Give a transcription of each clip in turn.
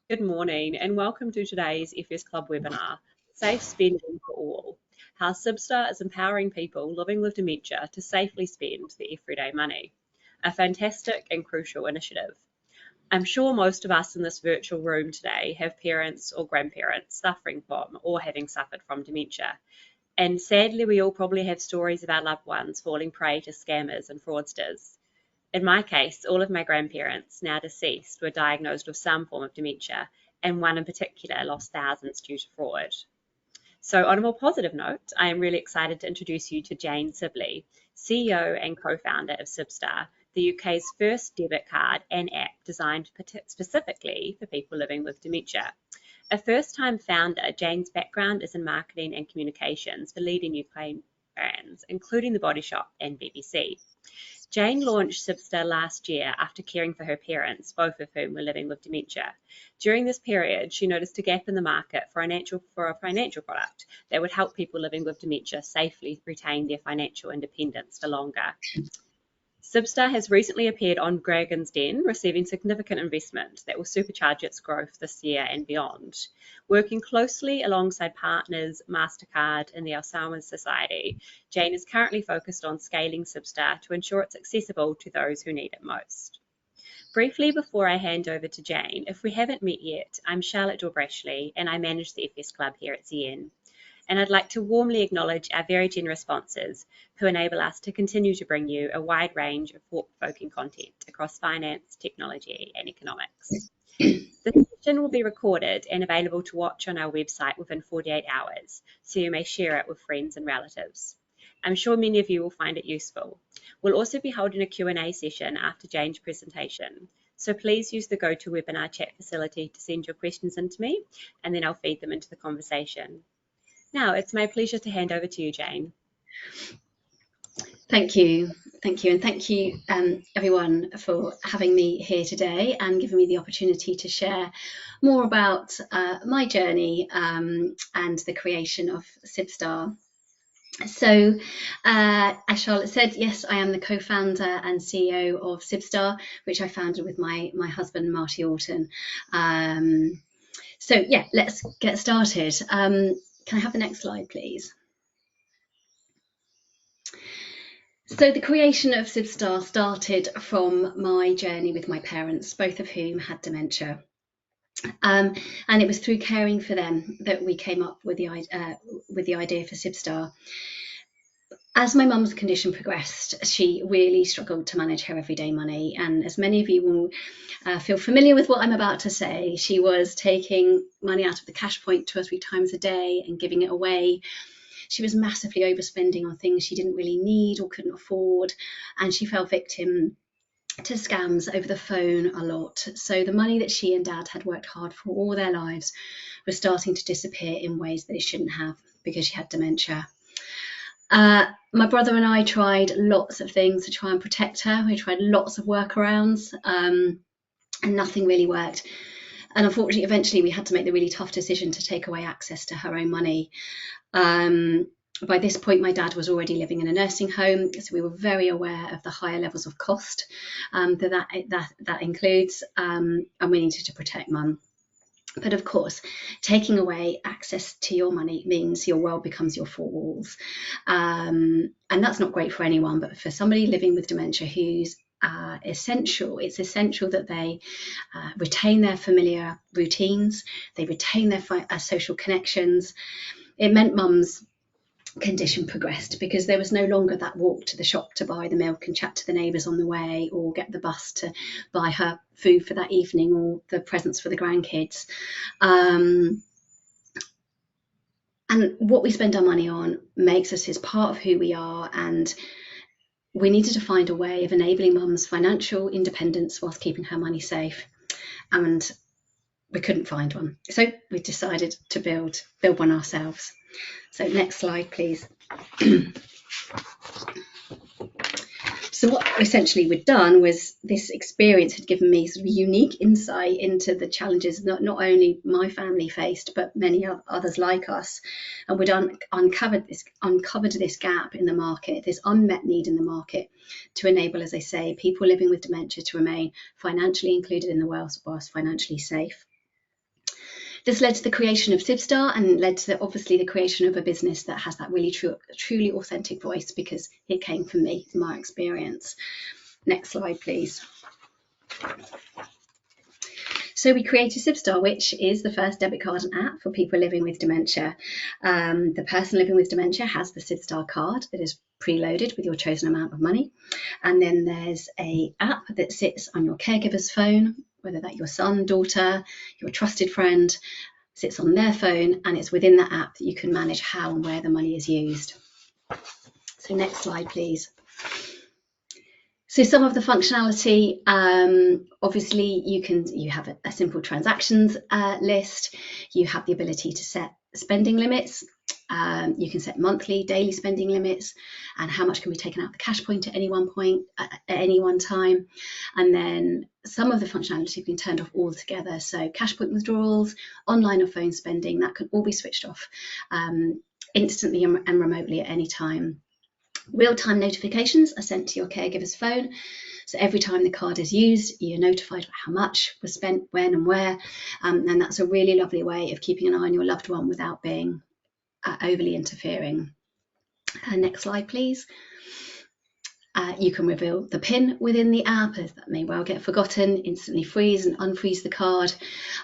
Good morning and welcome to today's FS Club webinar, Safe Spending for All, how Sibstar is empowering people living with dementia to safely spend their everyday money. A fantastic and crucial initiative. I'm sure most of us in this virtual room today have parents or grandparents suffering from or having suffered from dementia. And sadly, we all probably have stories of our loved ones falling prey to scammers and fraudsters. In my case, all of my grandparents, now deceased, were diagnosed with some form of dementia, and one in particular lost thousands due to fraud. So, on a more positive note, I am really excited to introduce you to Jayne Sibley, CEO and co-founder of Sibstar, the UK's first debit card and app designed specifically for people living with dementia. A first-time founder, Jayne's background is in marketing and communications for leading UK brands, including The Body Shop and BBC. Jayne launched Sibstar last year after caring for her parents, both of whom were living with dementia. During this period, she noticed a gap in the market for a financial product that would help people living with dementia safely retain their financial independence for longer. Sibstar has recently appeared on Dragon's Den, receiving significant investment that will supercharge its growth this year and beyond. Working closely alongside partners Mastercard and the Alzheimer Society, Jayne is currently focused on scaling Sibstar to ensure it's accessible to those who need it most. Briefly before I hand over to Jayne, if we haven't met yet, I'm Charlotte Dorbrashley and I manage the FS Club here at CN. And I'd like to warmly acknowledge our very generous sponsors who enable us to continue to bring you a wide range of thought-provoking content across finance, technology and economics. The session will be recorded and available to watch on our website within 48 hours, so you may share it with friends and relatives. I'm sure many of you will find it useful. We'll also be holding a Q&A session after Jayne's presentation, so please use the GoToWebinar chat facility to send your questions in to me, and then I'll feed them into the conversation. Now, it's my pleasure to hand over to you, Jayne. Thank you. And thank you, everyone, for having me here today and giving me the opportunity to share more about my journey and the creation of Sibstar. So, as Charlotte said, yes, I am the co-founder and CEO of Sibstar, which I founded with my husband, Marty Orton. So, yeah, let's get started. Can I have the next slide, please? So the creation of Sibstar started from my journey with my parents, both of whom had dementia. And it was through caring for them that we came up with the idea for Sibstar. As my mum's condition progressed, she really struggled to manage her everyday money. And as many of you will feel familiar with what I'm about to say, she was taking money out of the cash point 2 or 3 times a day and giving it away. She was massively overspending on things she didn't really need or couldn't afford. And she fell victim to scams over the phone a lot. So the money that she and Dad had worked hard for all their lives was starting to disappear in ways that it shouldn't have because she had dementia. My brother and I tried lots of things to try and protect her. We tried lots of workarounds and nothing really worked. And unfortunately, eventually we had to make the really tough decision to take away access to her own money. By this point, my dad was already living in a nursing home, so we were very aware of the higher levels of cost that includes, and we needed to protect Mum. But of course, taking away access to your money means your world becomes your 4 walls. And that's not great for anyone, but for somebody living with dementia who's essential, it's essential that they retain their familiar routines, they retain their social connections. It meant Mum's condition progressed because there was no longer that walk to the shop to buy the milk and chat to the neighbours on the way, or get the bus to buy her food for that evening or the presents for the grandkids. And what we spend our money on makes us as part of who we are, and we needed to find a way of enabling Mum's financial independence whilst keeping her money safe, and we couldn't find one. So we decided to build one ourselves. So next slide, please. So what essentially we'd done was, this experience had given me sort of unique insight into the challenges not only my family faced, but many others like us. And we'd uncovered this gap in the market, this unmet need in the market, to enable, as I say, people living with dementia to remain financially included in the world whilst financially safe. This led to the creation of Sibstar and led to obviously the creation of a business that has that really truly authentic voice, because it came from me, from my experience. Next slide, please. So we created Sibstar, which is the first debit card and app for people living with dementia. The person living with dementia has the Sibstar card that is preloaded with your chosen amount of money. And then there's an app that sits on your caregiver's phone, whether that's your son, daughter, your trusted friend, sits on their phone, and it's within that app that you can manage how and where the money is used. So next slide, please. So some of the functionality, obviously you have a simple transactions list. You have the ability to set spending limits. You can set monthly, daily spending limits, and how much can be taken out the cash point at any one point, at any one time. And then some of the functionality can be turned off altogether. So cash point withdrawals, online or phone spending, that can all be switched off instantly and remotely at any time. Real-time notifications are sent to your caregiver's phone. So every time the card is used, you're notified about how much was spent, when and where. And that's a really lovely way of keeping an eye on your loved one without being overly interfering. Next slide, please. You can reveal the PIN within the app, as that may well get forgotten, instantly freeze and unfreeze the card,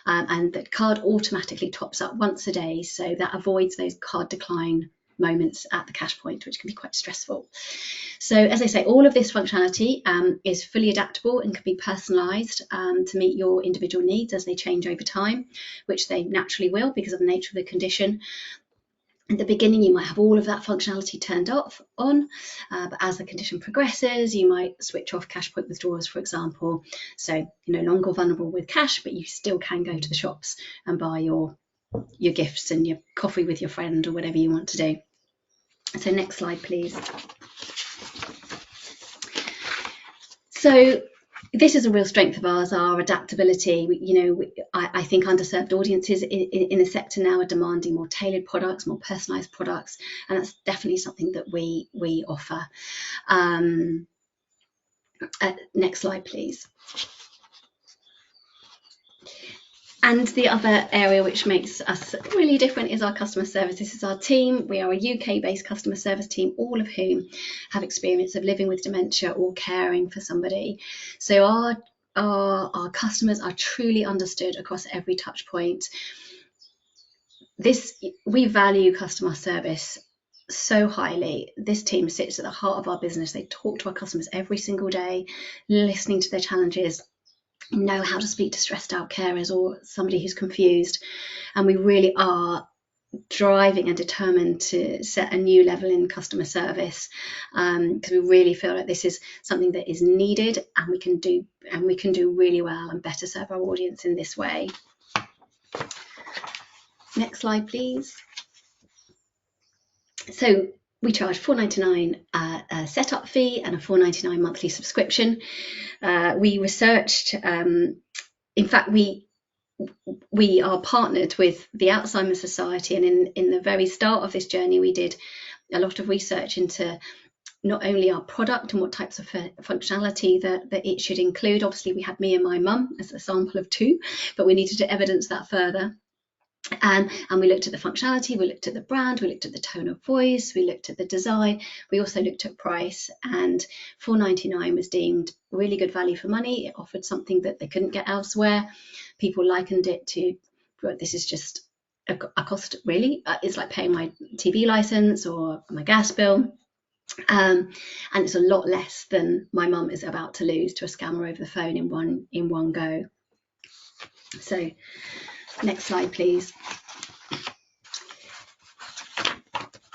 and the card automatically tops up once a day, so that avoids those card decline moments at the cash point, which can be quite stressful. So as I say, all of this functionality is fully adaptable and can be personalised to meet your individual needs as they change over time, which they naturally will because of the nature of the condition. At the beginning, you might have all of that functionality turned on, but as the condition progresses, you might switch off cash point withdrawals, for example. So you're no longer vulnerable with cash, but you still can go to the shops and buy your gifts and your coffee with your friend or whatever you want to do. So next slide, please. So this is a real strength of ours, our adaptability. I think underserved audiences in the sector now are demanding more tailored products, more personalised products, and that's definitely something that we offer. Next slide, please. And the other area which makes us really different is our customer service. This is our team. We are a UK-based customer service team, all of whom have experience of living with dementia or caring for somebody. So our customers are truly understood across every touch point. We value customer service so highly. This team sits at the heart of our business. They talk to our customers every single day, listening to their challenges, know how to speak to stressed out carers or somebody who's confused, and we really are driving and determined to set a new level in customer service, because we really feel like this is something that is needed, and we can do really well and better serve our audience in this way. Next slide, please. So we charge £4.99 a setup fee and a £4.99 monthly subscription. We researched, in fact, we are partnered with the Alzheimer Society, and in the very start of this journey, we did a lot of research into not only our product and what types of functionality that it should include. Obviously, we had me and my mum as a sample of two, but we needed to evidence that further. And we looked at the functionality, we looked at the brand, we looked at the tone of voice, we looked at the design, we also looked at price, and £4.99 was deemed really good value for money. It offered something that they couldn't get elsewhere. People likened it to, well, this is just a cost, really. It's like paying my TV license or my gas bill. And it's a lot less than my mum is about to lose to a scammer over the phone in one go. So next slide, please.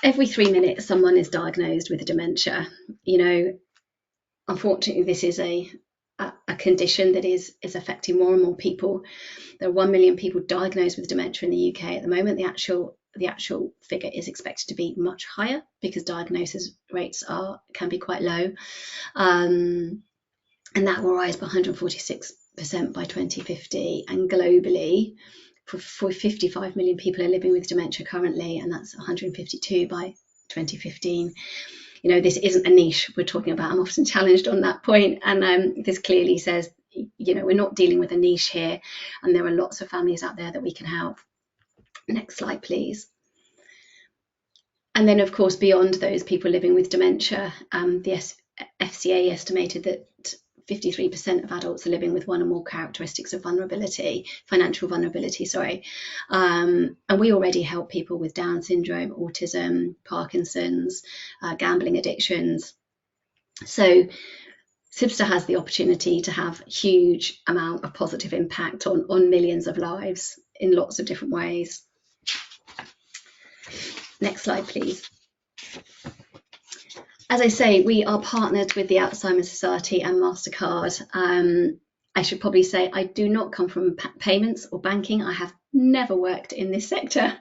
Every 3 minutes, someone is diagnosed with dementia. Unfortunately, this is a condition that is affecting more and more people. There are 1 million people diagnosed with dementia in the UK at the moment. The actual figure is expected to be much higher because diagnosis rates can be quite low, and that will rise by 146% by 2050, and globally, for 55 million people are living with dementia currently, and that's 152 by 2015. This isn't a niche we're talking about. I'm often challenged on that point, and this clearly says, we're not dealing with a niche here, and there are lots of families out there that we can help. Next slide, please. And then, of course, beyond those people living with dementia, the FCA estimated that 53% of adults are living with one or more characteristics of vulnerability, financial vulnerability, sorry. And we already help people with Down syndrome, autism, Parkinson's, gambling addictions. So Sibstar has the opportunity to have a huge amount of positive impact on millions of lives in lots of different ways. Next slide, please. As I say, we are partnered with the Alzheimer Society and Mastercard. I should probably say I do not come from payments or banking. I have never worked in this sector.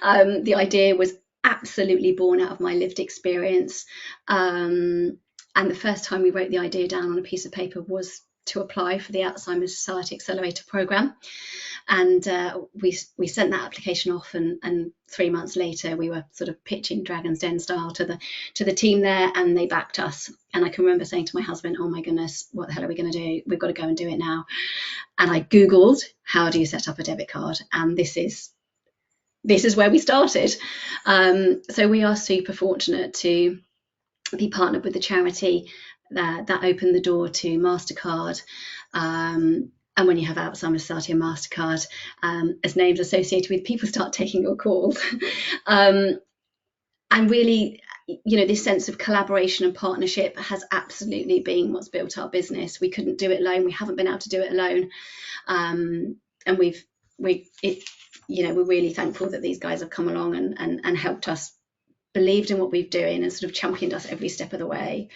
The idea was absolutely born out of my lived experience. And the first time we wrote the idea down on a piece of paper was to apply for the Alzheimer Society Accelerator Programme. And we sent that application off, and 3 months later we were sort of pitching Dragon's Den style to the team there, and they backed us. And I can remember saying to my husband, oh my goodness, what the hell are we going to do? We've got to go and do it now. And I Googled, how do you set up a debit card? And this is where we started. So we are super fortunate to be partnered with the charity that opened the door to Mastercard. And when you have Alzheimer's Society and Mastercard as names associated with, people start taking your calls. And really, this sense of collaboration and partnership has absolutely been what's built our business. We couldn't do it alone. We haven't been able to do it alone. And we're really thankful that these guys have come along and helped us, believed in what we're doing, and sort of championed us every step of the way.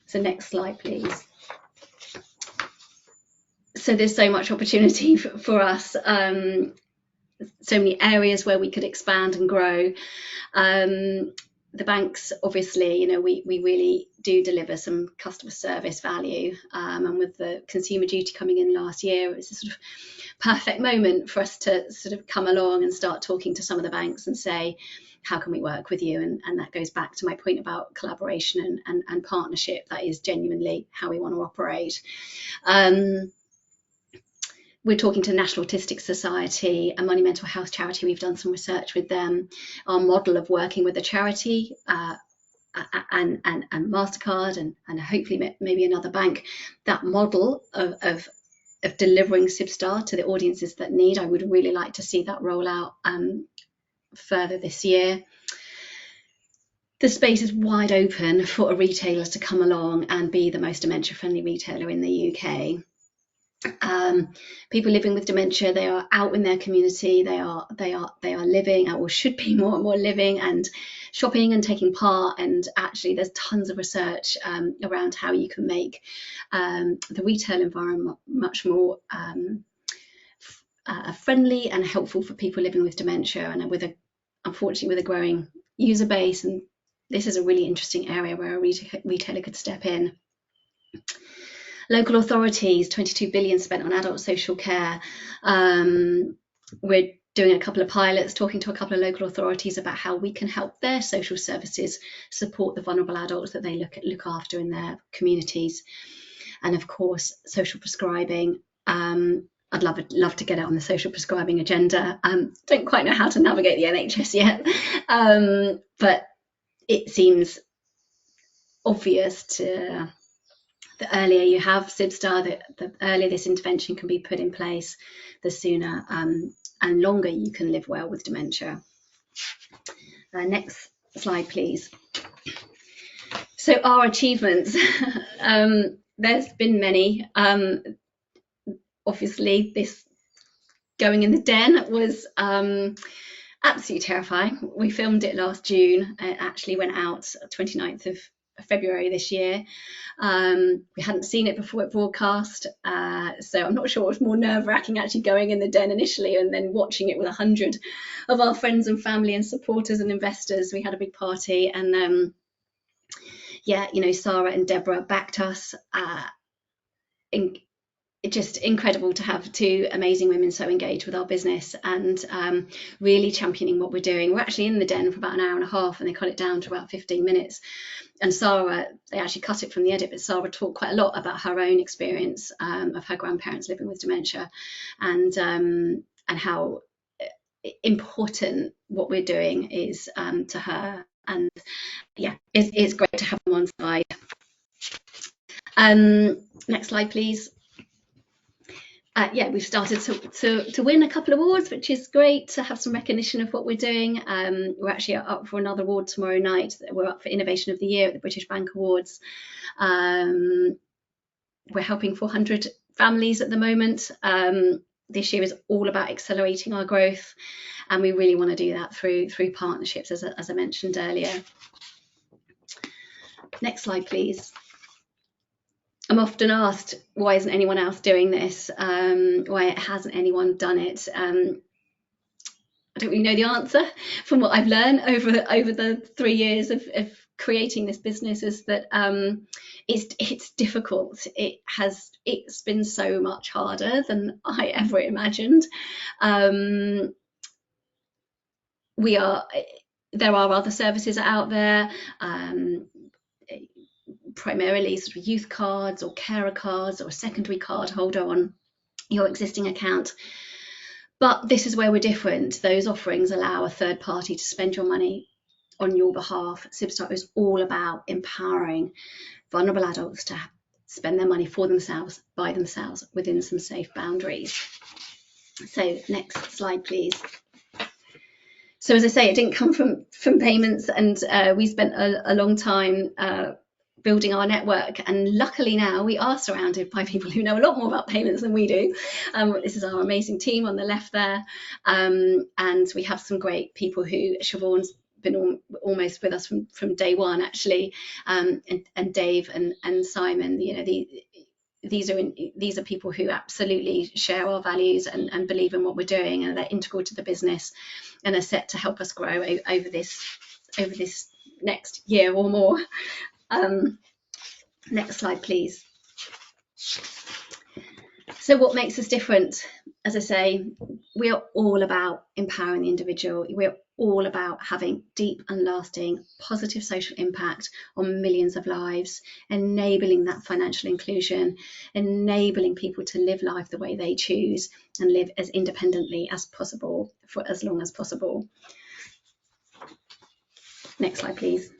So next slide, please. So there's so much opportunity for us, so many areas where we could expand and grow. The banks, obviously, we really do deliver some customer service value, and with the Consumer Duty coming in last year, it was a sort of perfect moment for us to sort of come along and start talking to some of the banks and say, how can we work with you? And that goes back to my point about collaboration and partnership. That is genuinely how we want to operate. We're talking to the National Autistic Society, a monumental health charity. We've done some research with them. Our model of working with the charity and Mastercard and hopefully maybe another bank, that model of delivering Sibstar to the audiences that need, I would really like to see that roll out further this year. The space is wide open for a retailer to come along and be the most dementia-friendly retailer in the UK. People living with dementia, they are out in their community, they are living, or should be more and more living and shopping and taking part. And actually there's tons of research around how you can make the retail environment much more friendly and helpful for people living with dementia, and unfortunately with a growing user base. And this is a really interesting area where a retailer could step in. Local authorities, 22 billion spent on adult social care. We're doing a couple of pilots, talking to a couple of local authorities about how we can help their social services support the vulnerable adults that they look after in their communities. And of course, social prescribing. I'd love to get it on the social prescribing agenda. Don't quite know how to navigate the NHS yet, but it seems obvious to the earlier you have Sibstar, the earlier this intervention can be put in place, the sooner and longer you can live well with dementia. Next slide, please. So our achievements, there's been many. Obviously, this going in the den was absolutely terrifying. We filmed it last June. It actually went out 29th of February this year. We hadn't seen it before it broadcast, so I'm not sure it was more nerve-wracking actually going in the den initially and then watching it with 100 of our friends and family and supporters and investors. We had a big party, and Sarah and Deborah backed us. It's just incredible to have two amazing women so engaged with our business and really championing what we're doing. We're actually in the den for about an hour and a half, and they cut it down to about 15 minutes. And Sarah, they actually cut it from the edit, but Sarah talked quite a lot about her own experience of her grandparents living with dementia, and how important what we're doing is to her. And yeah, it's great to have them on side. Next slide, please. Yeah, we've started to win a couple of awards, which is great to have some recognition of what we're doing. We're actually up for another award tomorrow night. We're up for Innovation of the Year at the British Bank Awards. We're helping 400 families at the moment. This year is all about accelerating our growth, and we really want to do that through partnerships, as I mentioned earlier. Next slide, please. I'm often asked, why isn't anyone else doing this? Why hasn't anyone done it? I don't really know the answer. From what I've learned over the 3 years of creating this business, is that it's difficult. It's been so much harder than I ever imagined. There are other services out there. Primarily sort of youth cards or carer cards or a secondary card holder on your existing account. But this is where we're different. Those offerings allow a third party to spend your money on your behalf. Sibstar is all about empowering vulnerable adults to spend their money for themselves, by themselves, within some safe boundaries. So next slide, please. So as I say, it didn't come from payments, and we spent a long time building our network, and luckily now we are surrounded by people who know a lot more about payments than we do. This is our amazing team on the left there, and we have some great people who, Siobhan's been almost with us from day one actually, and Dave and Simon. You know, these are people who absolutely share our values and believe in what we're doing, and they're integral to the business, and are set to help us grow over this next year or more. Next slide, please. So what makes us different? As I say, we are all about empowering the individual. We're all about having deep and lasting positive social impact on millions of lives, enabling that financial inclusion, enabling people to live life the way they choose and live as independently as possible for as long as possible. Next slide, please.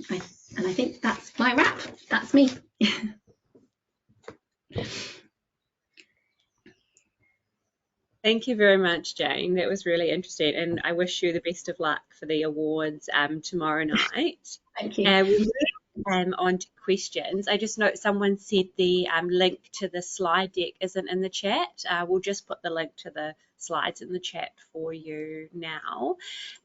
And I think that's my wrap. That's me. Thank you very much, Jayne. That was really interesting, and I wish you the best of luck for the awards tomorrow night. Thank you. We'll move on to questions. I just note someone said the link to the slide deck isn't in the chat. We'll just put the link to the slides in the chat for you now.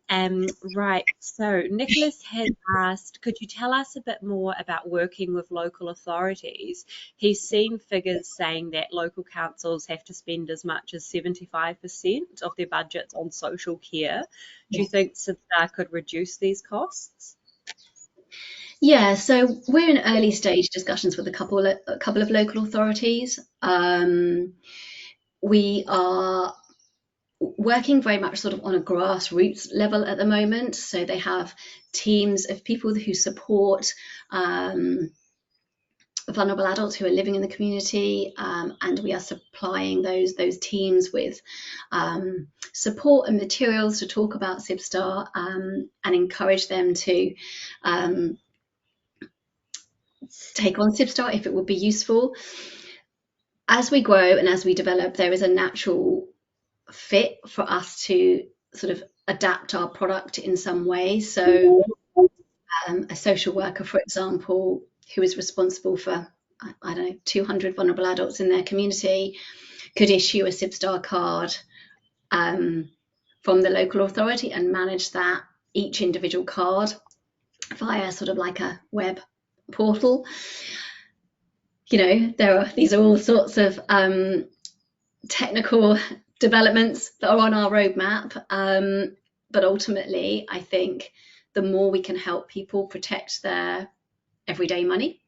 Right, so Nicholas has asked, could you tell us a bit more about working with local authorities? He's seen figures saying that local councils have to spend as much as 75% of their budgets on social care. Do you think Sibstar could reduce these costs? Yeah, so we're in early stage discussions with a couple of local authorities. We are working very much sort of on a grassroots level at the moment. So they have teams of people who support vulnerable adults who are living in the community, and we are supplying those teams with support and materials to talk about Sibstar, and encourage them to take on Sibstar if it would be useful. As we grow and as we develop, there is a natural fit for us to sort of adapt our product in some way. So a social worker, for example, who is responsible for, I don't know, 200 vulnerable adults in their community, could issue a Sibstar card from the local authority and manage that, each individual card, via sort of like a web portal. You know, these are all sorts of technical developments that are on our roadmap, but ultimately I think the more we can help people protect their everyday money,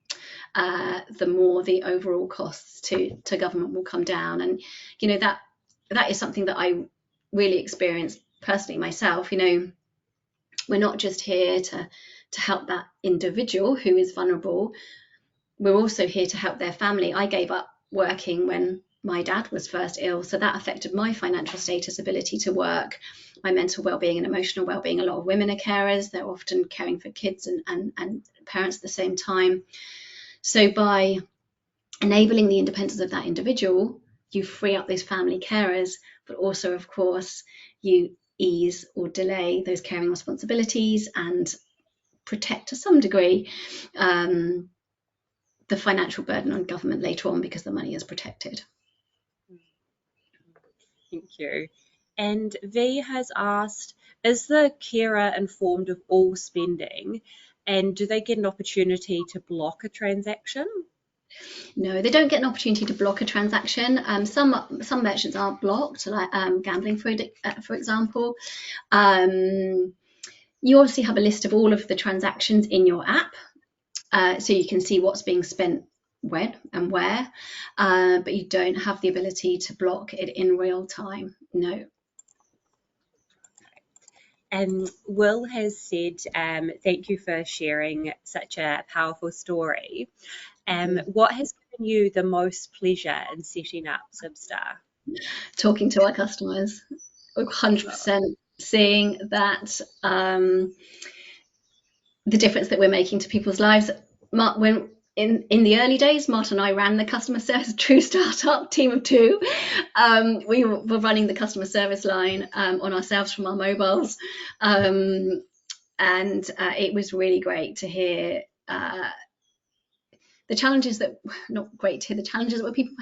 the more the overall costs to government will come down. And you know, that is something that I really experienced personally myself. You know, we're not just here to help that individual who is vulnerable, we're also here to help their family. I gave up working when my dad was first ill, so that affected my financial status, ability to work. my mental well-being and emotional well-being. A lot of women are carers. They're often caring for kids and parents at the same time. So by enabling the independence of that individual, you free up those family carers, but also, of course, you ease or delay those caring responsibilities and protect to some degree the financial burden on government later on, because the money is protected. Thank you. And V has asked, is the carer informed of all spending, and do they get an opportunity to block a transaction? No, they don't get an opportunity to block a transaction. Some merchants are blocked, like gambling, for example. You obviously have a list of all of the transactions in your app, so you can see what's being spent when and where, but you don't have the ability to block it in real time. No. Will has said, thank you for sharing such a powerful story. What has given you the most pleasure in setting up Sibstar? Talking to our customers, 100%, seeing that the difference that we're making to people's lives. When in the early days, Martin and I ran the customer service, true startup team of two. We were running the customer service line on ourselves from our mobiles, and it was really great to hear the challenges that, not great to hear the challenges that people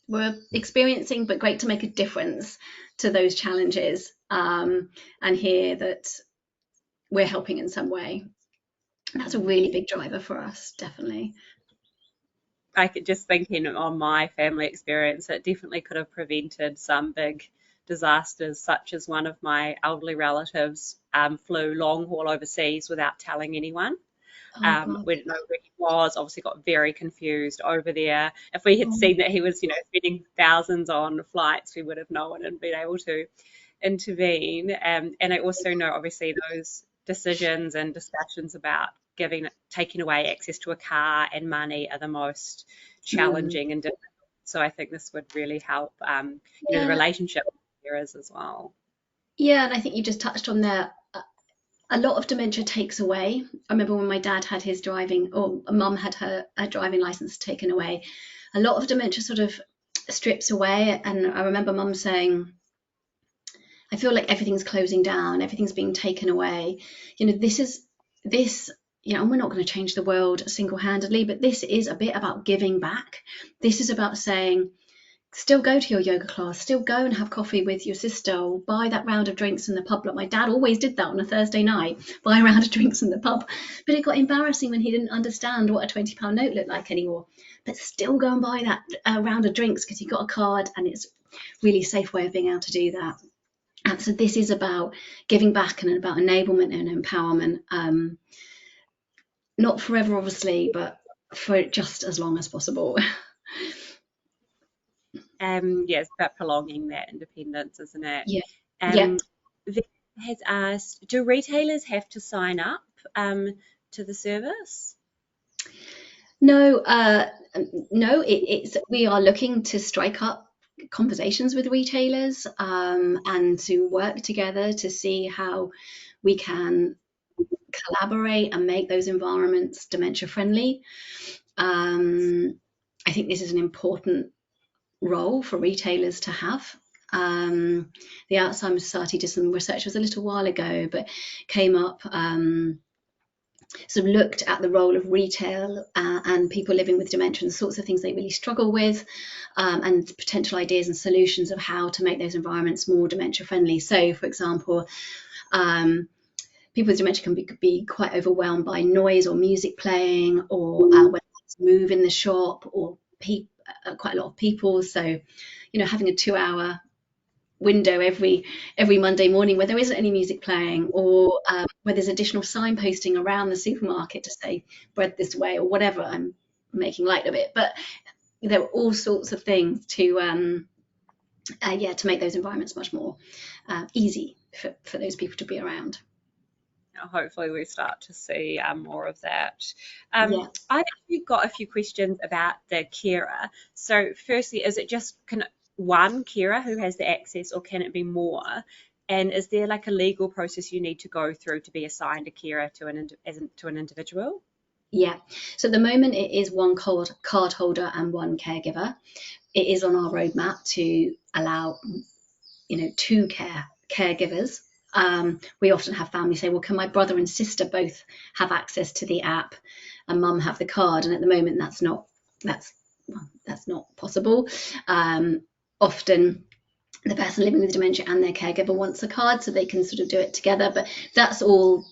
were experiencing, but great to make a difference to those challenges, and hear that we're helping in some way. That's a really big driver for us, definitely. I could just thinking on my family experience, it definitely could have prevented some big disasters, such as one of my elderly relatives flew long haul overseas without telling anyone. We didn't know where he was, obviously got very confused over there. If we had seen that he was, spending thousands on flights, we would have known and been able to intervene. And I also know, obviously, those decisions and discussions about taking away access to a car and money are the most challenging and difficult. So I think this would really help, the relationship there is as well. Yeah, and I think you just touched on there. A lot of dementia takes away. I remember when my dad had his driving, or mum had her driving license taken away. A lot of dementia sort of strips away. And I remember mum saying, I feel like everything's closing down, everything's being taken away. And we're not going to change the world single-handedly, but this is a bit about giving back. This is about saying, still go to your yoga class, still go and have coffee with your sister, or buy that round of drinks in the pub. Like my dad always did that on a Thursday night, buy a round of drinks in the pub. But it got embarrassing when he didn't understand what a £20 note looked like anymore. But still go and buy that round of drinks because he got a card, and it's a really safe way of being able to do that. So this is about giving back and about enablement and empowerment. Not forever, obviously, but for just as long as possible. It's about prolonging that independence, isn't it? Yeah. Vic has asked, do retailers have to sign up to the service? No, we are looking to strike up conversations with retailers and to work together to see how we can collaborate and make those environments dementia friendly. I think this is an important role for retailers to have. The Alzheimer Society did some research, it was a little while ago, but came up, sort of looked at the role of retail and people living with dementia and the sorts of things they really struggle with, and potential ideas and solutions of how to make those environments more dementia friendly. So, for example, people with dementia can be quite overwhelmed by noise or music playing, or when they move in the shop, or quite a lot of people. So, having a 2-hour window every Monday morning where there isn't any music playing, or where there's additional signposting around the supermarket to say bread this way or whatever. I'm making light of it, but there are all sorts of things to make those environments much more easy for those people to be around. Hopefully we start to see more of that. I've actually got a few questions about the carer. So firstly, is it just one carer who has the access, or can it be more? And is there like a legal process you need to go through to be assigned a carer to an individual? Yeah. So at the moment, it is one card holder and one caregiver. It is on our roadmap to allow, two caregivers. We often have families say, well, can my brother and sister both have access to the app and mum have the card? And at the moment, that's not possible. Often the person living with dementia and their caregiver wants a card so they can sort of do it together, but that's all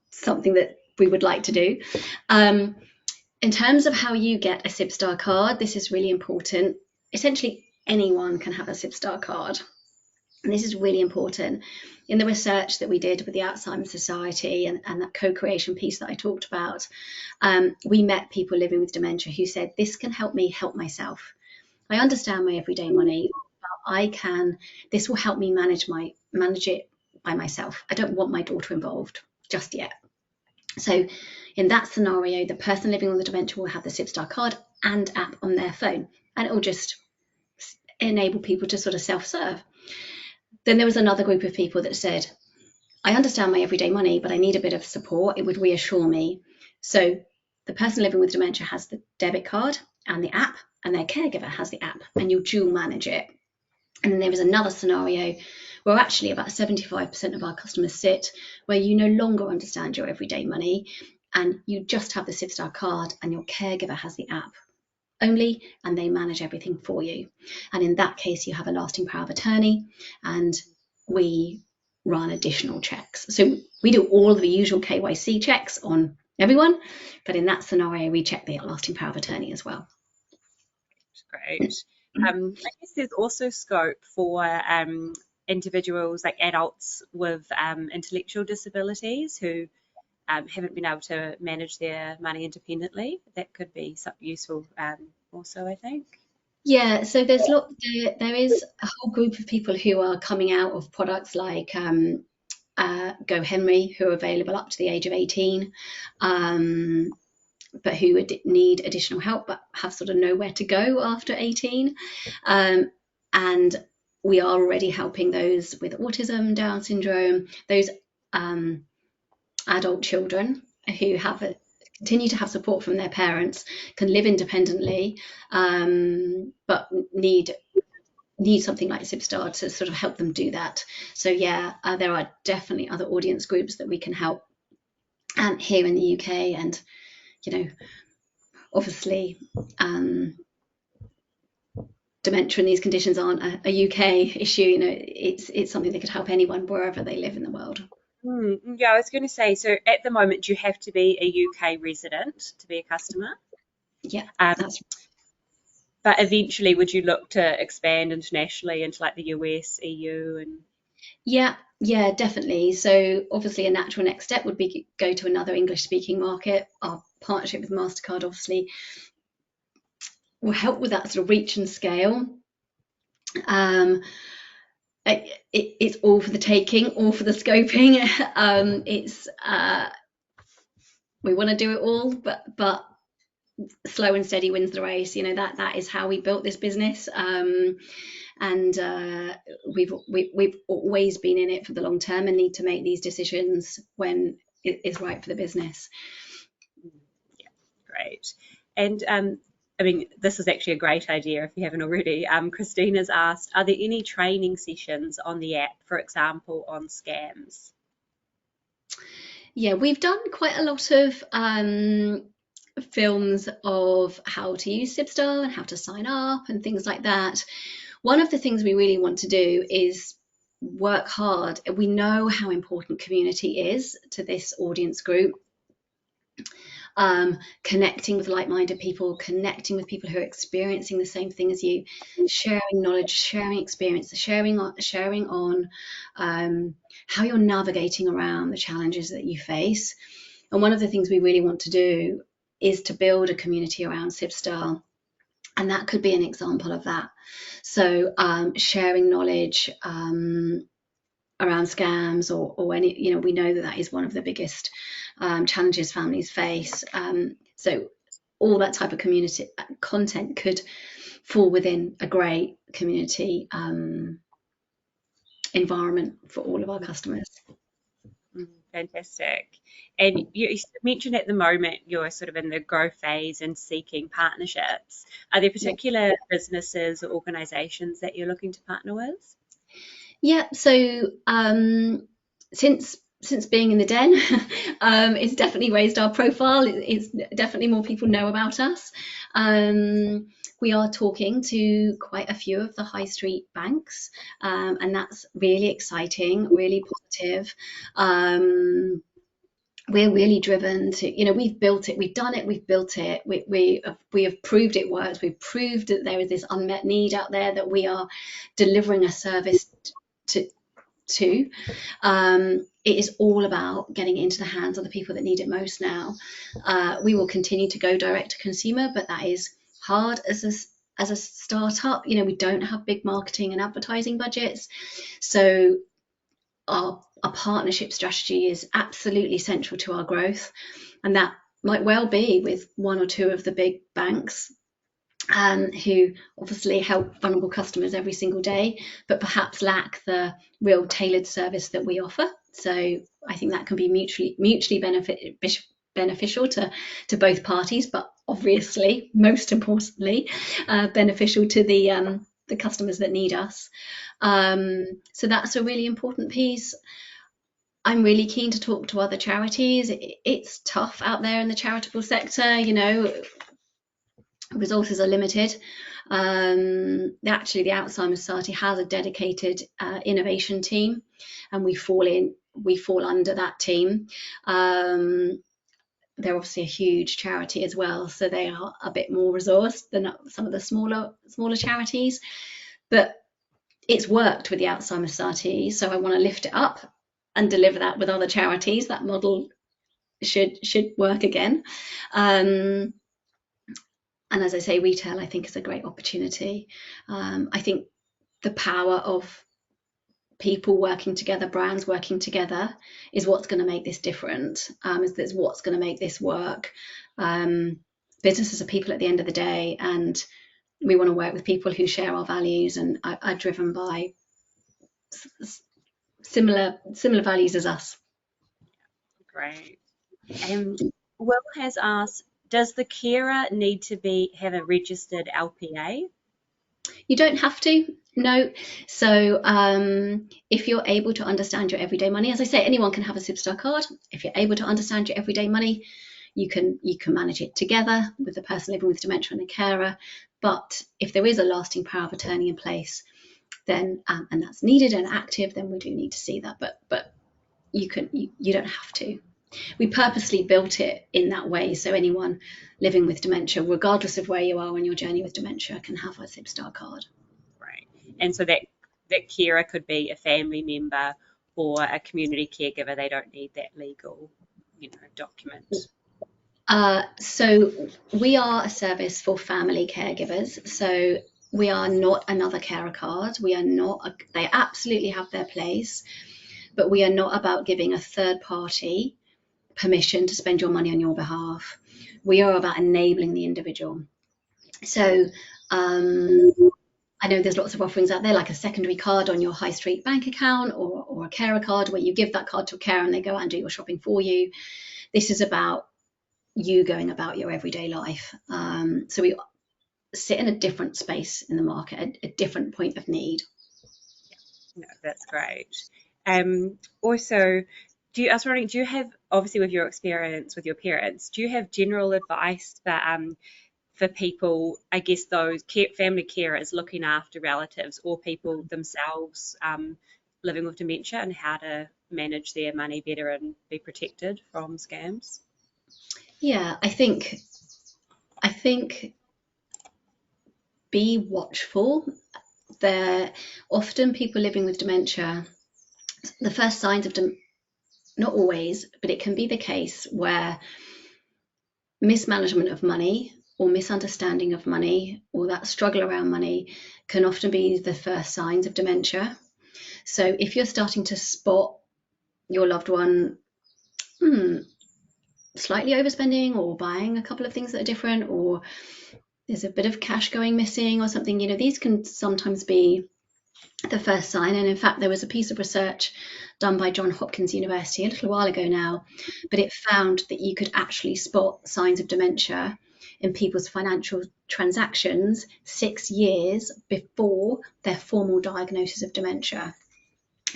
something that we would like to do. In terms of how you get a Sibstar card, this is really important. Essentially, anyone can have a Sibstar card. And this is really important. In the research that we did with the Alzheimer Society and that co-creation piece that I talked about, we met people living with dementia who said, this can help me help myself. I understand my everyday money. This will help me manage it by myself. I don't want my daughter involved just yet. So in that scenario, the person living with dementia will have the Sibstar card and app on their phone, and it will just enable people to sort of self-serve. Then there was another group of people that said, I understand my everyday money, but I need a bit of support. It would reassure me. So the person living with dementia has the debit card and the app, and their caregiver has the app, and you dual manage it. And then there was another scenario where actually about 75% of our customers sit where you no longer understand your everyday money and you just have the Sibstar card and your caregiver has the app only, and they manage everything for you. And in that case, you have a lasting power of attorney, and we run additional checks. So we do all of the usual KYC checks on everyone, but in that scenario, we check the lasting power of attorney as well. Great. I guess there's also scope for individuals, like adults with intellectual disabilities who haven't been able to manage their money independently. That could be useful also, I think. Yeah, so there is a whole group of people who are coming out of products like Go Henry, who are available up to the age of 18, but who would need additional help but have sort of nowhere to go after 18. And we are already helping those with autism, Down syndrome, those adult children who continue to have support from their parents, can live independently, but need something like Sibstar to sort of help them do that. So yeah, there are definitely other audience groups that we can help here in the UK, and obviously dementia and these conditions aren't a UK issue. It's something that could help anyone wherever they live in the world. Yeah, I was going to say, so at the moment you have to be a UK resident to be a customer. Yeah, but eventually would you look to expand internationally into like the US, EU and... Yeah, definitely. So obviously a natural next step would be go to another English speaking market. Our partnership with Mastercard obviously will help with that sort of reach and scale. It's all for the taking, all for the scoping. We want to do it all, but slow and steady wins the race. That is how we built this business, and we've always been in it for the long term and need to make these decisions when it is right for the business. Yeah, great. And I mean, this is actually a great idea if you haven't already. Christina's asked, are there any training sessions on the app, for example, on scams? Yeah, we've done quite a lot of films of how to use Sibstar and how to sign up and things like that. One of the things we really want to do is work hard. We know how important community is to this audience group. Connecting with like-minded people, connecting with people who are experiencing the same thing as you, sharing knowledge, sharing experience, sharing on how you're navigating around the challenges that you face. And one of the things we really want to do is to build a community around Sibstar, and that could be an example of that. So sharing knowledge around scams or any, we know that is one of the biggest challenges families face. So all that type of community content could fall within a great community environment for all of our customers. Fantastic. And you mentioned at the moment you're sort of in the growth phase and seeking partnerships. Are there particular businesses or organisations that you're looking to partner with? Yeah, so since being in the den, it's definitely raised our profile. It's definitely more people know about us. We are talking to quite a few of the high street banks, and that's really exciting, really positive. We're really driven to, we've built it, we've done it, we've built it, we have proved it works, we've proved that there is this unmet need out there that we are delivering a service to. It is all about getting it into the hands of the people that need it most now. We will continue to go direct to consumer, but that is hard as a startup. We don't have big marketing and advertising budgets, so our partnership strategy is absolutely central to our growth, and that might well be with one or two of the big banks who obviously help vulnerable customers every single day, but perhaps lack the real tailored service that we offer. So I think that can be mutually beneficial to both parties, but obviously, most importantly, beneficial to the customers that need us. So that's a really important piece. I'm really keen to talk to other charities. It's tough out there in the charitable sector, resources are limited. Actually, the Alzheimer Society has a dedicated innovation team, and we fall under that team. They're obviously a huge charity as well, so they are a bit more resourced than some of the smaller charities. But it's worked with the Alzheimer Society, so I want to lift it up and deliver that with other charities. That model should work again. And as I say, retail, I think, is a great opportunity. I think the power of people working together, brands working together, is what's going to make this different. Is what's going to make this work. Businesses are people at the end of the day, and we want to work with people who share our values and are driven by similar values as us. Great. And Will has asked, does the carer need to have a registered LPA? You don't have to, no. So if you're able to understand your everyday money, as I say, anyone can have a Sibstar card. If you're able to understand your everyday money, you can manage it together with the person living with dementia and a carer. But if there is a lasting power of attorney in place, then and that's needed and active, then we do need to see that. But you don't have to. We purposely built it in that way, so anyone living with dementia, regardless of where you are on your journey with dementia, can have a Sibstar card. Right. And so that carer could be a family member or a community caregiver. They don't need that legal, document. So we are a service for family caregivers. So we are not another carer card. We are not. They absolutely have their place, but we are not about giving a third party permission to spend your money on your behalf. We are about enabling the individual. So I know there's lots of offerings out there, like a secondary card on your high street bank account, or a carer card where you give that card to a carer and they go out and do your shopping for you. This is about you going about your everyday life. So we sit in a different space in the market, a different point of need. No, that's great. Also, I was wondering, do you have, obviously with your experience with your parents, do you have general advice for people, I guess those family carers looking after relatives or people themselves living with dementia, and how to manage their money better and be protected from scams? Yeah, I think be watchful. They're often people living with dementia. The first signs of not always, but it can be the case where mismanagement of money or misunderstanding of money or that struggle around money can often be the first signs of dementia. So if you're starting to spot your loved one slightly overspending or buying a couple of things that are different, or there's a bit of cash going missing or something, these can sometimes be the first sign. And in fact, there was a piece of research done by Johns Hopkins University a little while ago now, but it found that you could actually spot signs of dementia in people's financial transactions 6 years before their formal diagnosis of dementia.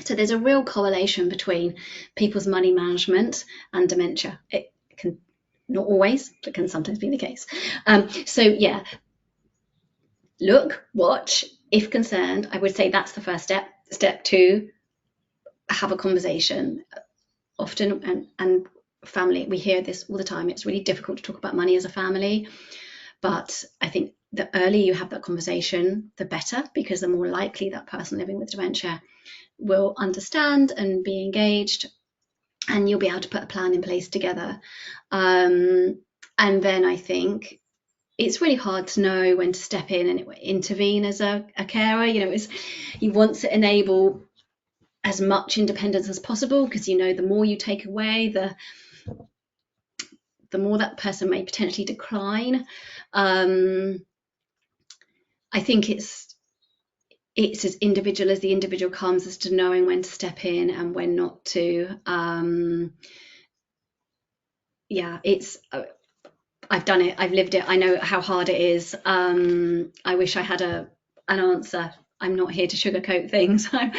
So there's a real correlation between people's money management and dementia. It can, not always, but can sometimes be the case. So yeah, look, watch. If concerned, I would say that's the first step. Step 2, have a conversation. Often, and family, we hear this all the time, it's really difficult to talk about money as a family, but I think the earlier you have that conversation, the better, because the more likely that person living with dementia will understand and be engaged, and you'll be able to put a plan in place together. And then I think it's really hard to know when to step in and intervene as a carer. You want to enable as much independence as possible, because the more you take away, the more that person may potentially decline. I think it's as individual as the individual comes as to knowing when to step in and when not to. I've done it, I've lived it, I know how hard it is. I wish I had an answer. I'm not here to sugarcoat things. I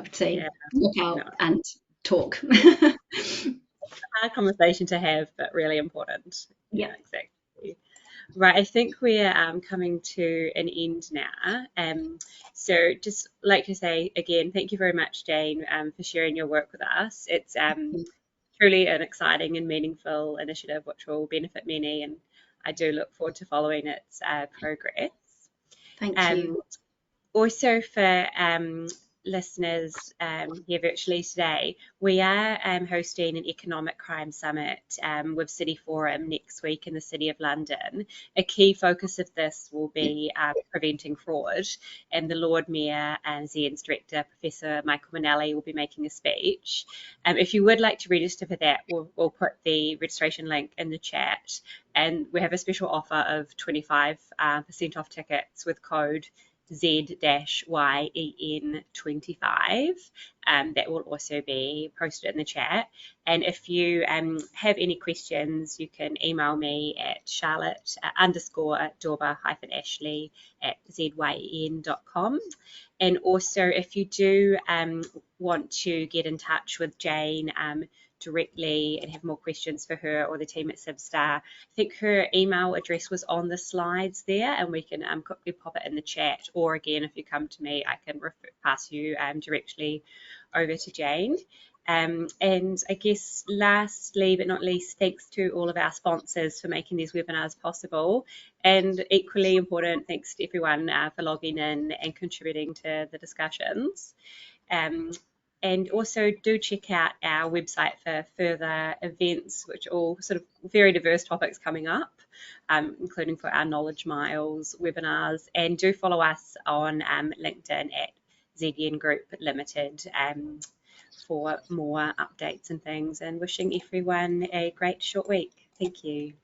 would say look out and talk. Hard conversation to have, but really important. Yeah, exactly. Right, I think we're coming to an end now. So just like to say again, thank you very much, Jayne, for sharing your work with us. It's truly an exciting and meaningful initiative which will benefit many, and I do look forward to following its progress. Thank you. Also for listeners here virtually today, we are hosting an economic crime summit with City Forum next week in the City of London. A key focus of this will be preventing fraud, and the Lord Mayor and ZN's Director, Professor Michael Manelli, will be making a speech. If you would like to register for that, we'll put the registration link in the chat, and we have a special offer of 25% off tickets with code Z-YEN25. That will also be posted in the chat. And if you have any questions, you can email me at charlotte_dorba-ashley@zyen.com. And also, if you do want to get in touch with Jayne directly and have more questions for her or the team at Sibstar, I think her email address was on the slides there, and we can quickly pop it in the chat. Or again, if you come to me, I can pass you directly over to Jayne. And I guess lastly but not least, thanks to all of our sponsors for making these webinars possible, and equally important, thanks to everyone for logging in and contributing to the discussions. And also do check out our website for further events, which are all sort of very diverse topics coming up, including for our Knowledge Miles webinars. And do follow us on LinkedIn at ZN Group Limited for more updates and things. And wishing everyone a great short week. Thank you.